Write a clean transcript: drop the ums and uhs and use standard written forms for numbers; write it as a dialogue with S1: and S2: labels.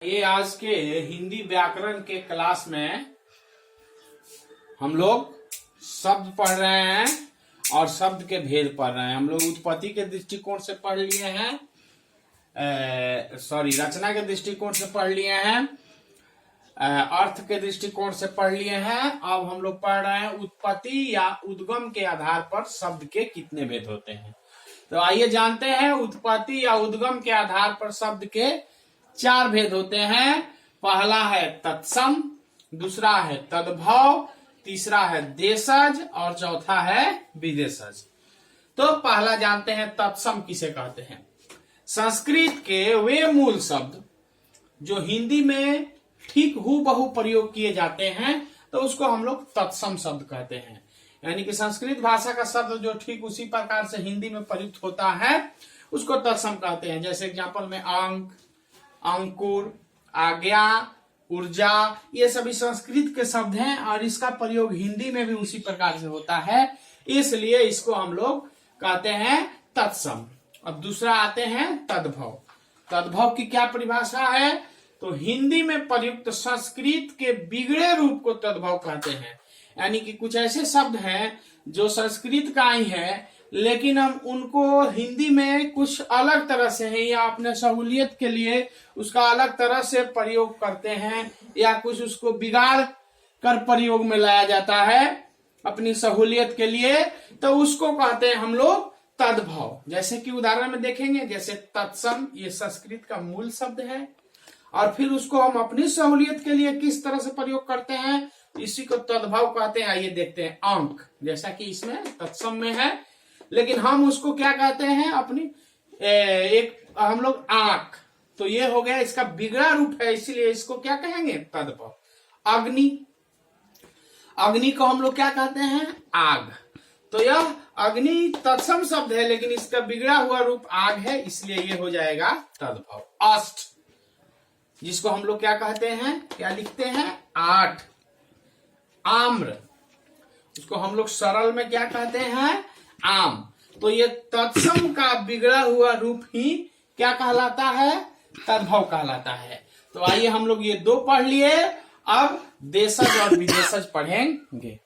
S1: ये आज के हिंदी व्याकरण के क्लास में हम लोग शब्द पढ़ रहे हैं और शब्द के भेद पढ़ रहे हैं। हम लोग उत्पत्ति के दृष्टिकोण से पढ़ लिए हैं, रचना के दृष्टिकोण से पढ़ लिए हैं, अर्थ के दृष्टिकोण से पढ़ लिए हैं। अब हम लोग पढ़ रहे हैं उत्पत्ति या उद्गम के आधार पर शब्द के कितने भेद होते हैं। तो आइए जानते हैं उत्पत्ति या उद्गम के आधार पर शब्द के 4 भेद होते हैं। पहला है तत्सम, दूसरा है तद्भव, तीसरा है देशज और चौथा है विदेशज। तो पहला जानते हैं तत्सम किसे कहते हैं। संस्कृत के वे मूल शब्द जो हिंदी में ठीक हूबहू प्रयोग किए जाते हैं तो उसको हम लोग तत्सम शब्द कहते हैं। यानी कि संस्कृत भाषा का शब्द जो ठीक उसी प्रकार से हिंदी में प्रयुक्त होता है उसको तत्सम कहते हैं। जैसे एग्जाम्पल में अंक, अंकुर, आज्ञा, ऊर्जा, ये सभी संस्कृत के शब्द हैं और इसका प्रयोग हिंदी में भी उसी प्रकार से होता है, इसलिए इसको हम लोग कहते हैं तत्सम। अब दूसरा आते हैं तद्भव। तद्भव की क्या परिभाषा है? तो हिंदी में प्रयुक्त संस्कृत के बिगड़े रूप को तद्भव कहते हैं। यानी कि कुछ ऐसे शब्द हैं जो संस्कृत का ही है लेकिन हम उनको हिंदी में कुछ अलग तरह से है या अपने सहूलियत के लिए उसका अलग तरह से प्रयोग करते हैं या कुछ उसको बिगाड़ कर प्रयोग में लाया जाता है अपनी सहूलियत के लिए, तो उसको कहते हैं हम लोग तद्भव। जैसे कि उदाहरण में देखेंगे, जैसे तत्सम ये संस्कृत का मूल शब्द है और फिर उसको हम अपनी सहूलियत के लिए किस तरह से प्रयोग करते हैं इसी को तद्भव कहते हैं। आइए देखते हैं अंक, जैसा कि इसमें तत्सम में है लेकिन हम उसको क्या कहते हैं अपनी एक हम लोग आंख, तो ये हो गया इसका बिगड़ा रूप है, इसीलिए इसको क्या कहेंगे तद्भव। अग्नि, अग्नि को हम लोग क्या कहते हैं आग, तो यह अग्नि तत्सम शब्द है लेकिन इसका बिगड़ा हुआ रूप आग है, इसलिए ये हो जाएगा तद्भव। अष्ट, जिसको हम लोग क्या कहते हैं, क्या लिखते हैं 8। आम्र, उसको हम लोग सरल में क्या कहते हैं आम, तो ये तत्सम का बिगड़ा हुआ रूप ही क्या कहलाता है तद्भव कहलाता है। तो आइए हम लोग ये 2 पढ़ लिए, अब देशज और विदेशज पढ़ेंगे।